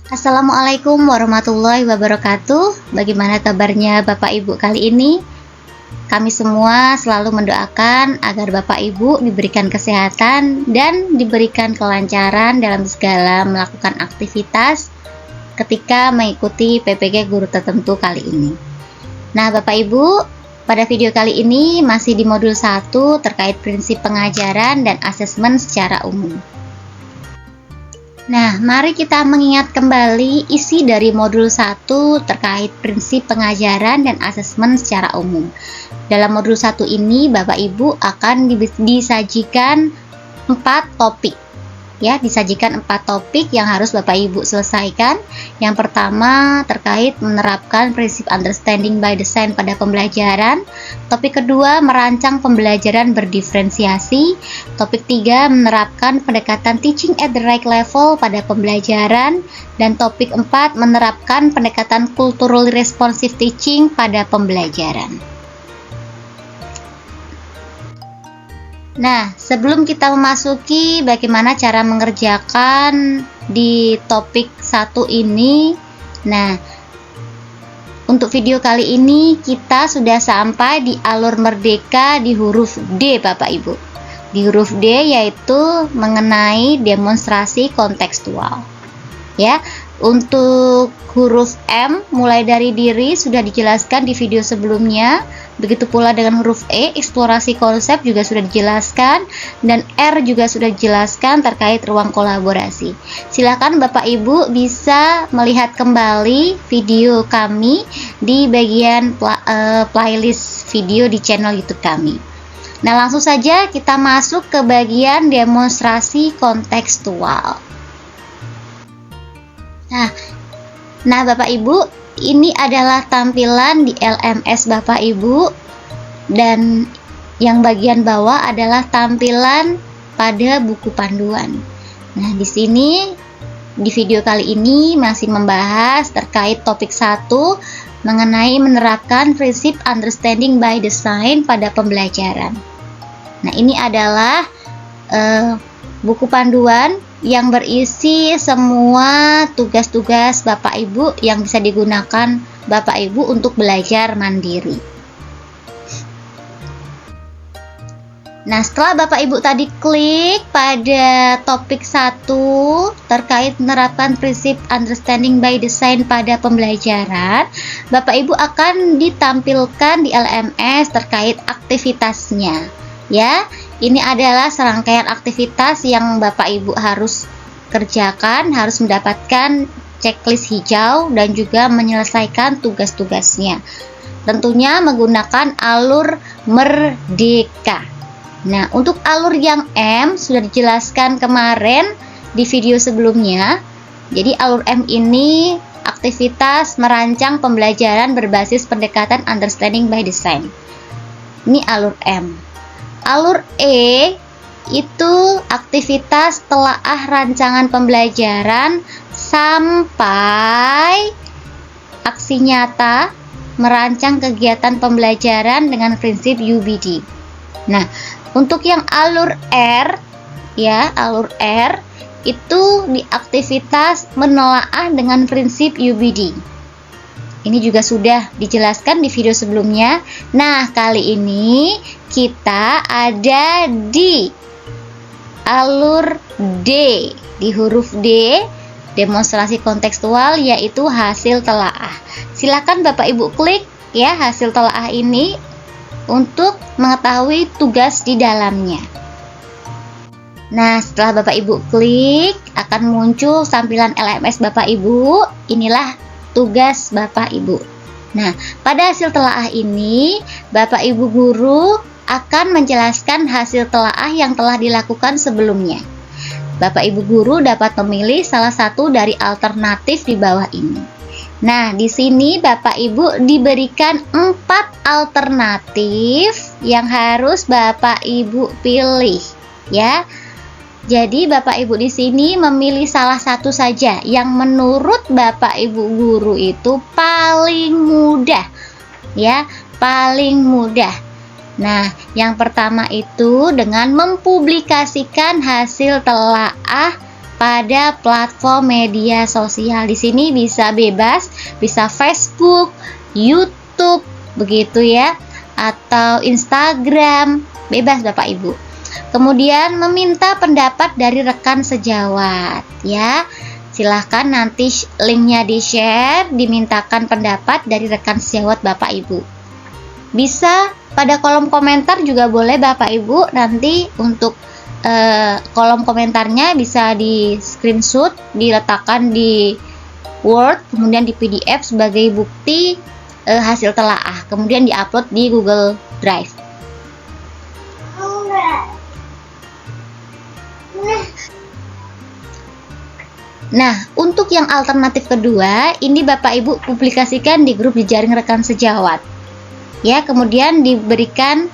Assalamualaikum warahmatullahi wabarakatuh. Bagaimana kabarnya Bapak Ibu kali ini? Kami semua selalu mendoakan agar Bapak Ibu diberikan kesehatan dan diberikan kelancaran dalam segala melakukan aktivitas ketika mengikuti PPG guru tertentu kali ini. Nah, Bapak Ibu, pada video kali ini masih di modul 1 terkait prinsip pengajaran dan asesmen secara umum. Nah, mari kita mengingat kembali isi dari modul 1 terkait prinsip pengajaran dan asesmen secara umum. Dalam modul 1 ini, Bapak Ibu akan disajikan 4 topik. Ya, disajikan 4 topik yang harus Bapak Ibu selesaikan. Yang pertama terkait menerapkan prinsip understanding by design pada pembelajaran. Topik kedua, merancang pembelajaran berdiferensiasi. Topik 3, menerapkan pendekatan teaching at the right level pada pembelajaran. Dan topik 4, menerapkan pendekatan culturally responsive teaching pada pembelajaran. Nah, sebelum kita memasuki bagaimana cara mengerjakan di topik 1 ini, nah, untuk video kali ini kita sudah sampai di alur merdeka di huruf D, Bapak Ibu. Di huruf D yaitu mengenai demonstrasi kontekstual. Ya, untuk huruf M mulai dari diri sudah dijelaskan di video sebelumnya. Begitu pula dengan huruf E, eksplorasi konsep juga sudah dijelaskan, dan R juga sudah dijelaskan terkait ruang kolaborasi. Silakan Bapak Ibu bisa melihat kembali video kami di bagian playlist video di channel YouTube kami. Nah, langsung saja kita masuk ke bagian demonstrasi kontekstual. Nah, Bapak Ibu, ini adalah tampilan di LMS Bapak Ibu, dan yang bagian bawah adalah tampilan pada buku panduan. Nah, di sini di video kali ini masih membahas terkait topik 1 mengenai menerapkan prinsip understanding by design pada pembelajaran. Nah, ini adalah buku panduan yang berisi semua tugas-tugas Bapak Ibu yang bisa digunakan Bapak Ibu untuk belajar mandiri. Nah, setelah Bapak Ibu tadi klik pada topik 1 terkait menerapkan prinsip understanding by design pada pembelajaran, Bapak Ibu akan ditampilkan di LMS terkait aktivitasnya. Ya, ini adalah serangkaian aktivitas yang Bapak Ibu harus kerjakan, harus mendapatkan checklist hijau dan juga menyelesaikan tugas-tugasnya. Tentunya menggunakan alur merdeka. Nah, untuk alur yang M sudah dijelaskan kemarin di video sebelumnya. Jadi alur M ini aktivitas merancang pembelajaran berbasis pendekatan understanding by design. Ini alur M. Alur E itu aktivitas telaah rancangan pembelajaran sampai aksi nyata merancang kegiatan pembelajaran dengan prinsip UBD. Nah, untuk yang alur R, ya, alur R itu di aktivitas menelaah dengan prinsip UBD. Ini juga sudah dijelaskan di video sebelumnya. Nah, kali ini kita ada di alur D, di huruf D, demonstrasi kontekstual, yaitu hasil telaah. Silakan Bapak Ibu klik ya hasil telaah ini untuk mengetahui tugas di dalamnya. Nah, setelah Bapak Ibu klik akan muncul tampilan LMS Bapak Ibu. Inilah tugas Bapak Ibu. Nah, pada hasil telaah ini Bapak Ibu guru akan menjelaskan hasil telaah yang telah dilakukan sebelumnya. Bapak Ibu guru dapat memilih salah satu dari alternatif di bawah ini. Nah, di sini Bapak Ibu diberikan 4 alternatif yang harus Bapak Ibu pilih, ya. Jadi Bapak Ibu di sini memilih salah satu saja yang menurut Bapak Ibu guru itu paling mudah, ya, paling mudah. Nah, yang pertama itu dengan mempublikasikan hasil telaah pada platform media sosial. Di sini bisa bebas, bisa Facebook, YouTube, begitu ya, atau Instagram, bebas Bapak Ibu. Kemudian meminta pendapat dari rekan sejawat ya. Silahkan nanti linknya di-share, dimintakan pendapat dari rekan sejawat Bapak Ibu. Bisa pada kolom komentar juga boleh Bapak Ibu, nanti untuk kolom komentarnya bisa di screenshot, diletakkan di Word, kemudian di PDF sebagai bukti hasil telaah, kemudian diupload di Google Drive. Nah, untuk yang alternatif kedua, ini Bapak Ibu publikasikan di grup jejaring rekan sejawat. Ya, kemudian diberikan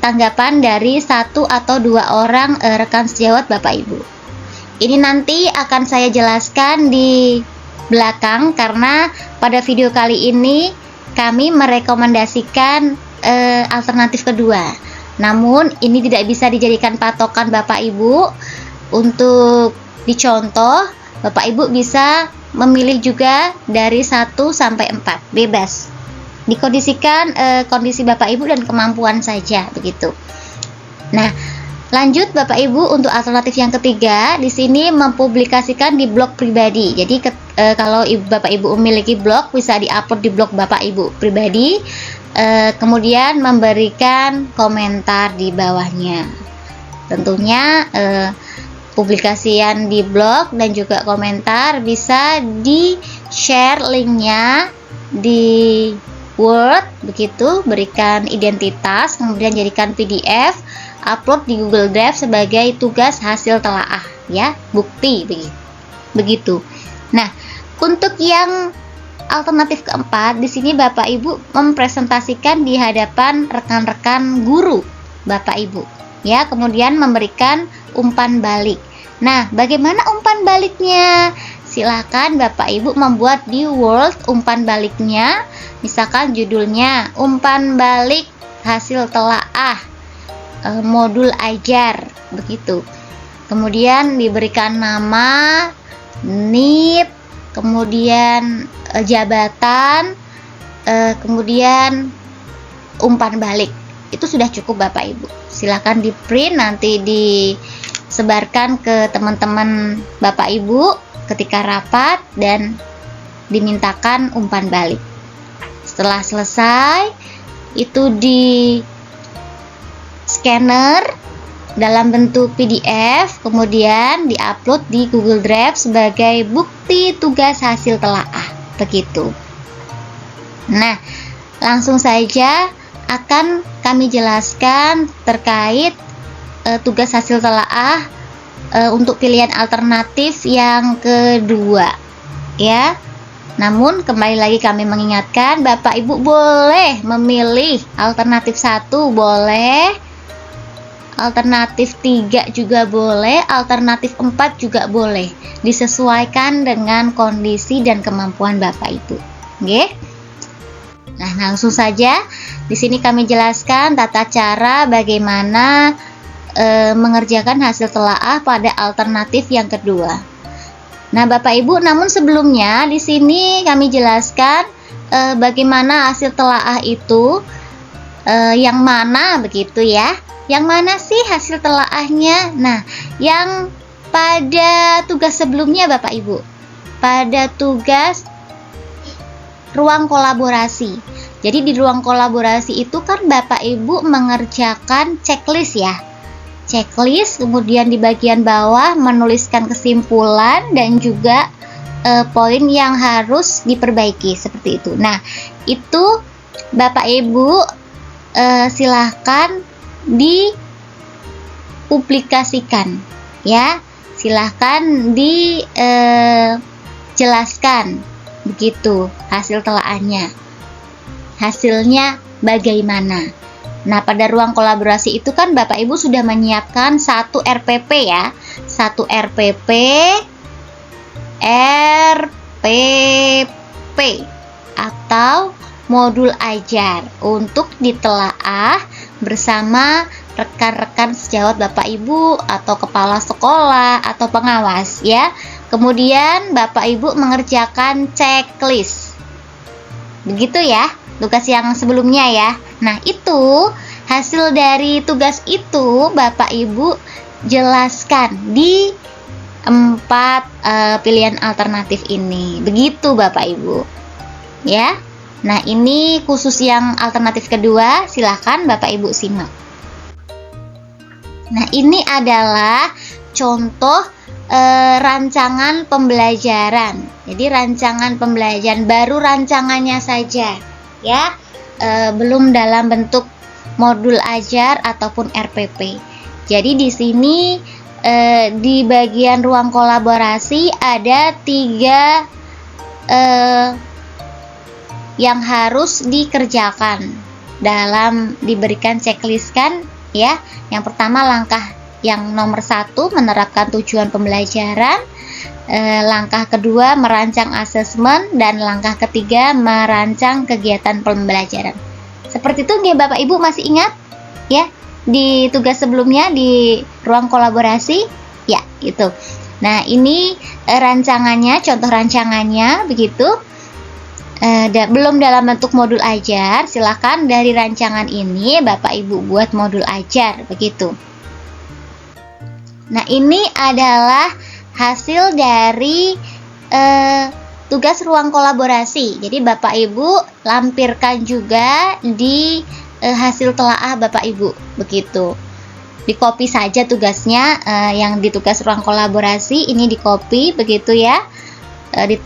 tanggapan dari 1 atau 2 orang rekan sejawat Bapak Ibu. Ini nanti akan saya jelaskan di belakang, karena pada video kali ini kami merekomendasikan alternatif kedua. Namun ini tidak bisa dijadikan patokan Bapak Ibu. Untuk dicontoh, Bapak Ibu bisa memilih juga dari 1 sampai 4, bebas. Dikondisikan kondisi Bapak Ibu dan kemampuan saja, begitu. Nah, lanjut Bapak Ibu, untuk alternatif yang ketiga, di sini mempublikasikan di blog pribadi. Jadi kalau Bapak Ibu memiliki blog, bisa diupload di blog Bapak Ibu pribadi, kemudian memberikan komentar di bawahnya. Tentunya publikasian di blog dan juga komentar bisa di-share linknya di Word, begitu, berikan identitas, kemudian jadikan PDF, upload di Google Drive sebagai tugas hasil telaah ya, bukti, begitu. Nah, untuk yang alternatif keempat, di sini Bapak Ibu mempresentasikan di hadapan rekan-rekan guru Bapak Ibu ya, kemudian memberikan umpan balik. Nah, bagaimana umpan baliknya? Silakan Bapak Ibu membuat di Word umpan baliknya. Misalkan judulnya umpan balik hasil telaah modul ajar, begitu. Kemudian diberikan nama, NIP, kemudian jabatan, kemudian umpan balik. Itu sudah cukup Bapak Ibu. Silakan di print, nanti disebarkan ke teman-teman Bapak Ibu ketika rapat dan dimintakan umpan balik. Setelah selesai, itu di scanner dalam bentuk PDF, kemudian diupload di Google Drive sebagai bukti tugas hasil telaah, begitu. Nah, langsung saja akan kami jelaskan terkait tugas hasil telaah untuk pilihan alternatif yang kedua ya. Namun kembali lagi kami mengingatkan, Bapak Ibu boleh memilih alternatif 1 boleh, alternatif 3 juga boleh, alternatif 4 juga boleh, disesuaikan dengan kondisi dan kemampuan Bapak Ibu. Oke? Nah, langsung saja di sini kami jelaskan tata cara bagaimana mengerjakan hasil telaah pada alternatif yang kedua. Nah, Bapak Ibu, namun sebelumnya di sini kami jelaskan bagaimana hasil telaah itu yang mana, begitu ya. Yang mana sih hasil telaahnya? Nah, yang pada tugas sebelumnya Bapak Ibu, pada tugas ruang kolaborasi. Jadi di ruang kolaborasi itu kan Bapak Ibu mengerjakan checklist ya. Checklist, kemudian di bagian bawah menuliskan kesimpulan dan juga poin yang harus diperbaiki, seperti itu. Nah, itu Bapak Ibu silahkan dipublikasikan ya, silahkan dijelaskan begitu hasil telaahnya, hasilnya bagaimana. Nah, pada ruang kolaborasi itu kan Bapak Ibu sudah menyiapkan 1 RPP ya, 1 RPP atau modul ajar untuk ditelaah bersama rekan-rekan sejawat Bapak Ibu atau kepala sekolah atau pengawas ya. Kemudian Bapak Ibu mengerjakan checklist. Begitu ya, tugas yang sebelumnya ya. Nah, itu hasil dari tugas itu Bapak Ibu jelaskan di 4 pilihan alternatif ini. Begitu Bapak Ibu. Ya. Nah, ini khusus yang alternatif kedua, silakan Bapak Ibu simak. Nah, ini adalah contoh rancangan pembelajaran. Jadi rancangan pembelajaran baru rancangannya saja, ya, belum dalam bentuk modul ajar ataupun RPP. Jadi di sini di bagian ruang kolaborasi ada 3 yang harus dikerjakan dalam diberikan checklist kan, ya. Yang pertama langkah yang nomor 1 menerapkan tujuan pembelajaran, langkah kedua merancang asesmen, dan langkah ketiga merancang kegiatan pembelajaran. Seperti itu nggih Bapak Ibu, masih ingat ya di tugas sebelumnya di ruang kolaborasi ya gitu. Nah, ini rancangannya, contoh rancangannya begitu. Belum dalam bentuk modul ajar, silakan dari rancangan ini Bapak Ibu buat modul ajar begitu. Nah, ini adalah hasil dari tugas ruang kolaborasi. Jadi Bapak Ibu lampirkan juga di hasil telaah Bapak Ibu begitu. Di copy saja tugasnya, yang di tugas ruang kolaborasi ini di copy begitu ya.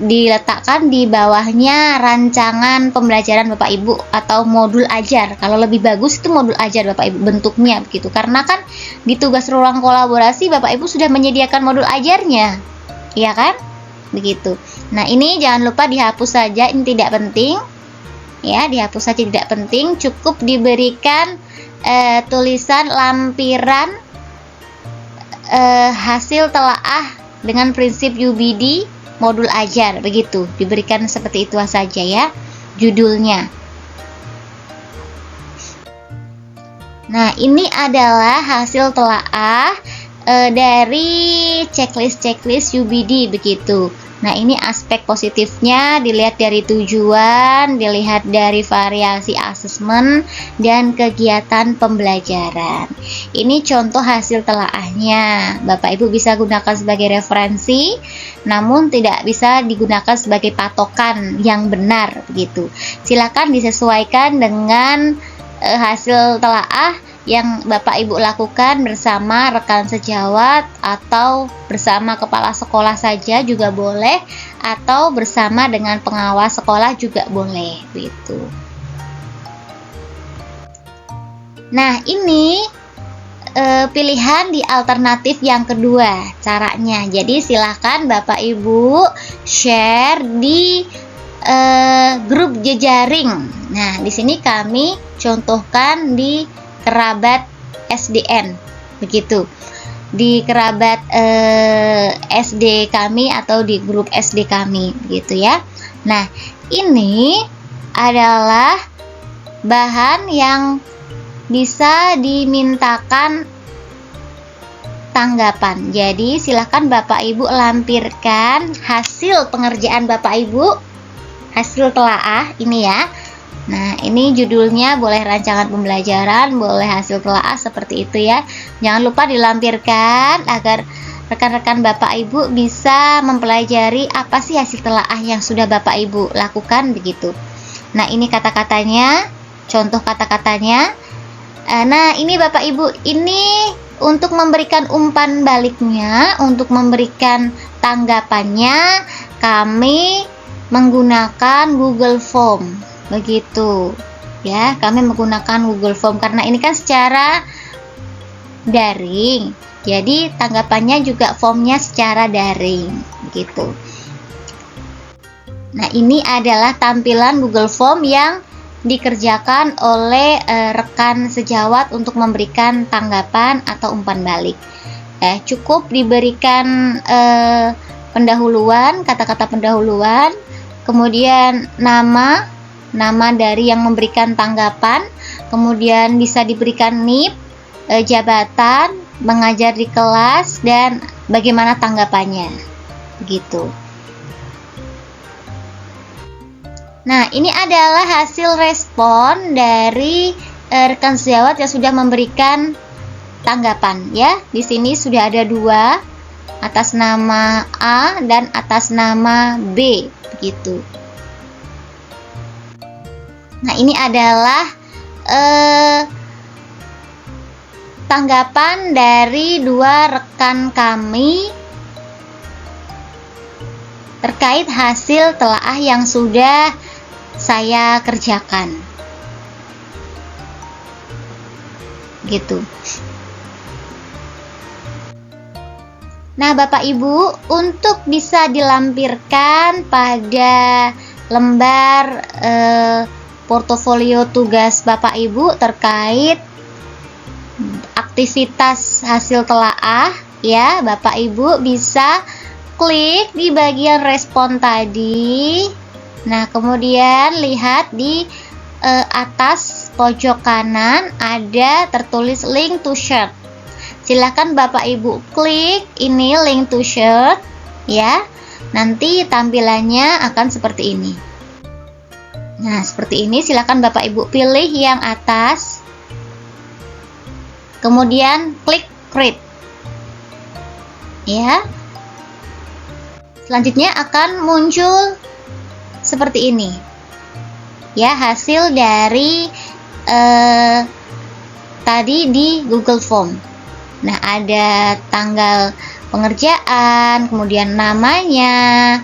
Diletakkan di bawahnya rancangan pembelajaran Bapak Ibu atau modul ajar. Kalau lebih bagus itu modul ajar Bapak Ibu bentuknya begitu. Karena kan di tugas ruang kolaborasi Bapak Ibu sudah menyediakan modul ajarnya. Iya kan? Begitu. Nah, ini jangan lupa dihapus saja, ini tidak penting. Ya, dihapus saja tidak penting, cukup diberikan tulisan lampiran hasil telaah dengan prinsip UBD modul ajar begitu, diberikan seperti itu saja ya judulnya. Nah, ini adalah hasil telaah dari checklist UBD begitu. Nah, ini aspek positifnya dilihat dari tujuan, dilihat dari variasi asesmen dan kegiatan pembelajaran. Ini contoh hasil telaahnya. Bapak Ibu bisa gunakan sebagai referensi, namun tidak bisa digunakan sebagai patokan yang benar begitu. Silakan disesuaikan dengan hasil telaah yang Bapak Ibu lakukan bersama rekan sejawat atau bersama kepala sekolah saja juga boleh, atau bersama dengan pengawas sekolah juga boleh gitu. Nah, ini pilihan di alternatif yang kedua caranya. Jadi silakan Bapak Ibu share di grup jejaring. Nah, di sini kami contohkan di kerabat SDN begitu, di kerabat SD kami atau di grup SD kami begitu ya. Nah, ini adalah bahan yang bisa dimintakan tanggapan. Jadi silakan Bapak Ibu lampirkan hasil pengerjaan Bapak Ibu, hasil telaah ini ya. Nah, ini judulnya boleh rancangan pembelajaran, boleh hasil telaah seperti itu ya. Jangan lupa dilampirkan agar rekan-rekan Bapak Ibu bisa mempelajari apa sih hasil telaah yang sudah Bapak Ibu lakukan begitu. Nah, ini kata-katanya, contoh kata-katanya. Nah, ini Bapak Ibu, ini untuk memberikan umpan baliknya, untuk memberikan tanggapannya, kami menggunakan Google Form. Begitu ya, kami menggunakan Google Form karena ini kan secara daring, jadi tanggapannya juga formnya secara daring gitu. Nah, ini adalah tampilan Google Form yang dikerjakan oleh rekan sejawat untuk memberikan tanggapan atau umpan balik. Cukup diberikan pendahuluan, kata-kata pendahuluan, kemudian nama dari yang memberikan tanggapan, kemudian bisa diberikan NIP, jabatan, mengajar di kelas, dan bagaimana tanggapannya gitu. Nah, ini adalah hasil respon dari rekan sejawat yang sudah memberikan tanggapan ya. Di sini sudah ada 2, atas nama A dan atas nama B begitu. Nah, ini adalah tanggapan dari 2 rekan kami terkait hasil telaah yang sudah saya kerjakan. Gitu. Nah, Bapak Ibu, untuk bisa dilampirkan pada lembar portofolio tugas Bapak Ibu terkait aktivitas hasil telaah ya, Bapak Ibu bisa klik di bagian respon tadi. Nah, kemudian lihat di atas pojok kanan ada tertulis link to shirt. Silahkan Bapak Ibu klik ini link to shirt ya. Nanti tampilannya akan seperti ini. Nah, seperti ini. Silahkan Bapak Ibu pilih yang atas. Kemudian klik create. Ya. Selanjutnya akan muncul seperti ini. Ya, hasil dari tadi di Google Form. Nah, ada tanggal pengerjaan, kemudian namanya,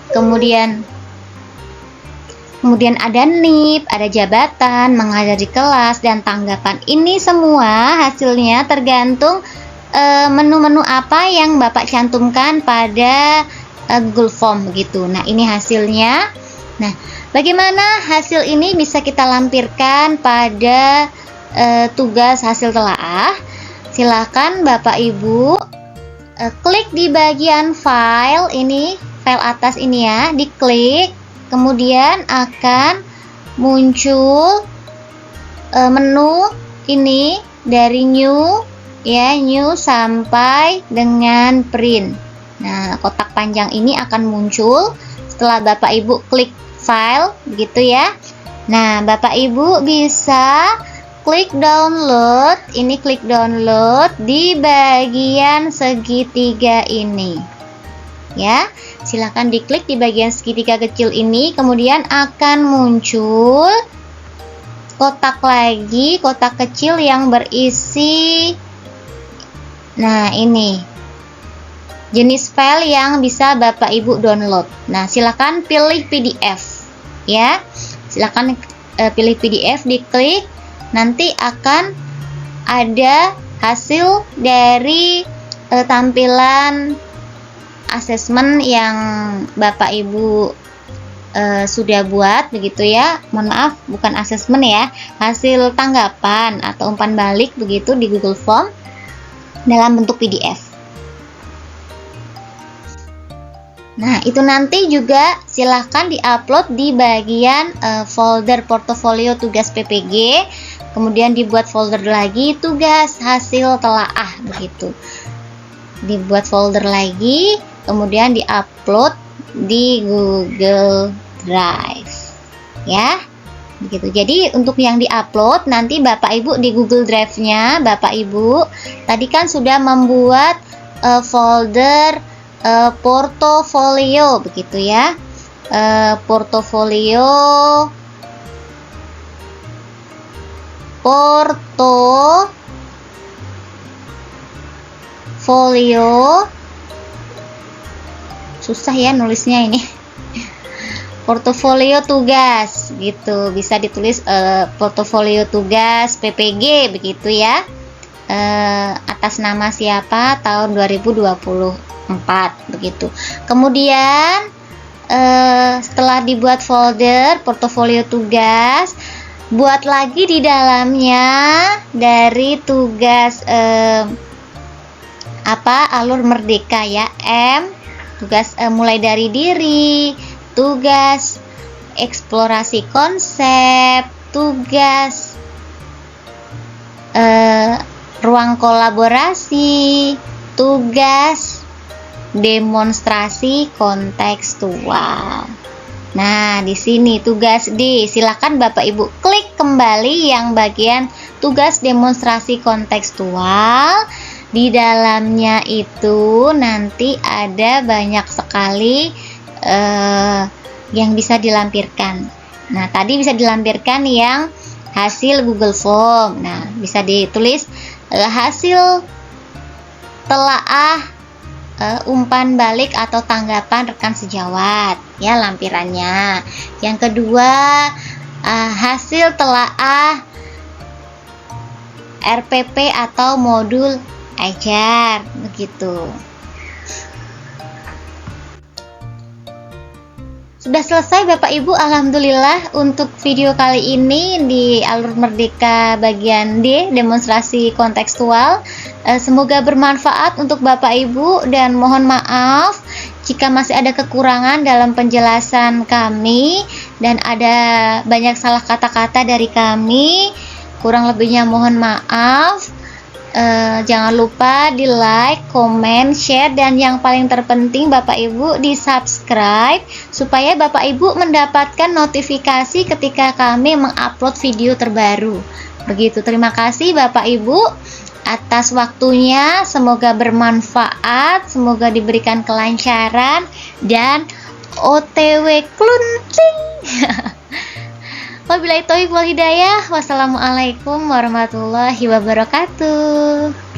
kemudian ada NIP, ada jabatan, mengajar di kelas, dan tanggapan. Ini semua hasilnya tergantung menu-menu apa yang Bapak cantumkan pada Google Form begitu. Nah, ini hasilnya. Nah, bagaimana hasil ini bisa kita lampirkan pada tugas hasil telaah? Silakan Bapak Ibu klik di bagian file ini, file atas ini ya, diklik. Kemudian akan muncul menu ini dari new ya, new sampai dengan print. Nah, kotak panjang ini akan muncul setelah Bapak Ibu klik file gitu ya. Nah, Bapak Ibu bisa klik download, ini klik download di bagian segitiga ini. Ya, silakan diklik di bagian segitiga kecil ini, kemudian akan muncul kotak lagi, kotak kecil yang berisi, nah ini jenis file yang bisa Bapak Ibu download. Nah, silakan pilih PDF ya, silakan pilih PDF, diklik, nanti akan ada hasil dari tampilan asesmen yang Bapak Ibu sudah buat begitu ya. Mohon maaf, bukan asesmen ya, hasil tanggapan atau umpan balik begitu di Google Form dalam bentuk PDF. Nah, itu nanti juga silahkan diupload di bagian folder portofolio tugas PPG, kemudian dibuat folder lagi tugas hasil telaah begitu. Dibuat folder lagi, kemudian diupload di Google Drive ya begitu. Jadi untuk yang diupload nanti Bapak Ibu di Google Drive-nya, Bapak Ibu tadi kan sudah membuat folder portofolio begitu ya, portofolio susah ya nulisnya ini. Portofolio tugas gitu, bisa ditulis portofolio tugas PPG begitu ya, atas nama siapa, tahun 2024 begitu. Kemudian setelah dibuat folder portofolio tugas, buat lagi di dalamnya dari tugas alur merdeka ya, tugas mulai dari diri, tugas eksplorasi konsep, tugas ruang kolaborasi, tugas demonstrasi kontekstual. Nah, di sini tugas D. Silakan Bapak Ibu klik kembali yang bagian tugas demonstrasi kontekstual. Di dalamnya itu nanti ada banyak sekali yang bisa dilampirkan. Nah, tadi bisa dilampirkan yang hasil Google Form. Nah, bisa ditulis hasil telaah umpan balik atau tanggapan rekan sejawat, ya lampirannya. Yang kedua, hasil telaah RPP atau modul ajar, begitu. Sudah selesai Bapak Ibu, alhamdulillah untuk video kali ini di Alur Merdeka bagian D, demonstrasi kontekstual. Semoga bermanfaat untuk Bapak Ibu dan mohon maaf jika masih ada kekurangan dalam penjelasan kami dan ada banyak salah kata-kata dari kami. Kurang lebihnya mohon maaf. Jangan lupa di like, komen, share, dan yang paling terpenting Bapak Ibu di subscribe supaya Bapak Ibu mendapatkan notifikasi ketika kami mengupload video terbaru. Begitu, terima kasih Bapak Ibu atas waktunya, semoga bermanfaat, semoga diberikan kelancaran dan OTW kluncing. Wabillahi taufiq wal hidayah. Wassalamualaikum warahmatullahi wabarakatuh.